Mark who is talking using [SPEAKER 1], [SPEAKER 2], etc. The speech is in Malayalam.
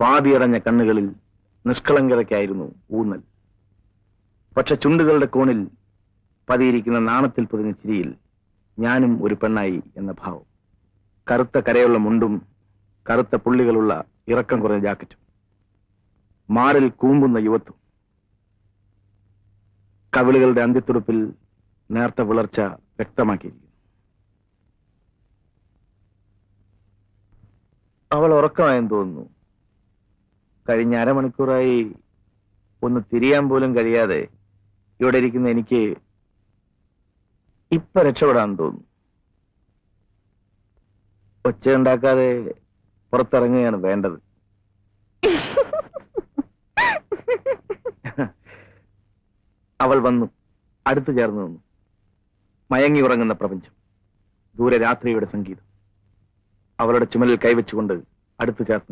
[SPEAKER 1] പാതിയടഞ്ഞ കണ്ണുകളിൽ നിഷ്കളങ്കതയ്ക്കായിരുന്നു ഊന്നൽ. പക്ഷെ ചുണ്ടുകളുടെ കോണിൽ പതിയിരിക്കുന്ന നാണത്തിൽ പൊതിഞ്ഞ ചിരിയിൽ ഞാനും ഒരു പെണ്ണായി എന്ന ഭാവം. കറുത്ത കരയുള്ള മുണ്ടും കറുത്ത പുള്ളികളുള്ള ഇറക്കം കുറഞ്ഞ ജാക്കറ്റും, മാറിൽ കൂമ്പുന്ന യുവത്വം, കവിളുകളുടെ അന്ത്യത്തുടുപ്പിൽ നേർത്ത വിളർച്ച വ്യക്തമാക്കിയിരിക്കുന്നു. അവൾ ഉറക്കമായെന്ന് തോന്നുന്നു. കഴിഞ്ഞ അരമണിക്കൂറായി ഒന്ന് തിരിയാൻ പോലും കഴിയാതെ ഇവിടെ ഇരിക്കുന്ന എനിക്ക് ഇപ്പൊ രക്ഷപ്പെടാൻ തോന്നുന്നു. ഒച്ചയുണ്ടാക്കാതെ പുറത്തിറങ്ങുകയാണ് വേണ്ടത്. അവൾ വന്നു, അടുത്തു ചേർന്ന് നിന്നു. മയങ്ങി ഉറങ്ങുന്ന പ്രപഞ്ചം, ദൂരെ രാത്രിയുടെ സംഗീതം. അവളുടെ ചുമലിൽ കൈവച്ചുകൊണ്ട് അടുത്തു ചേർത്ത്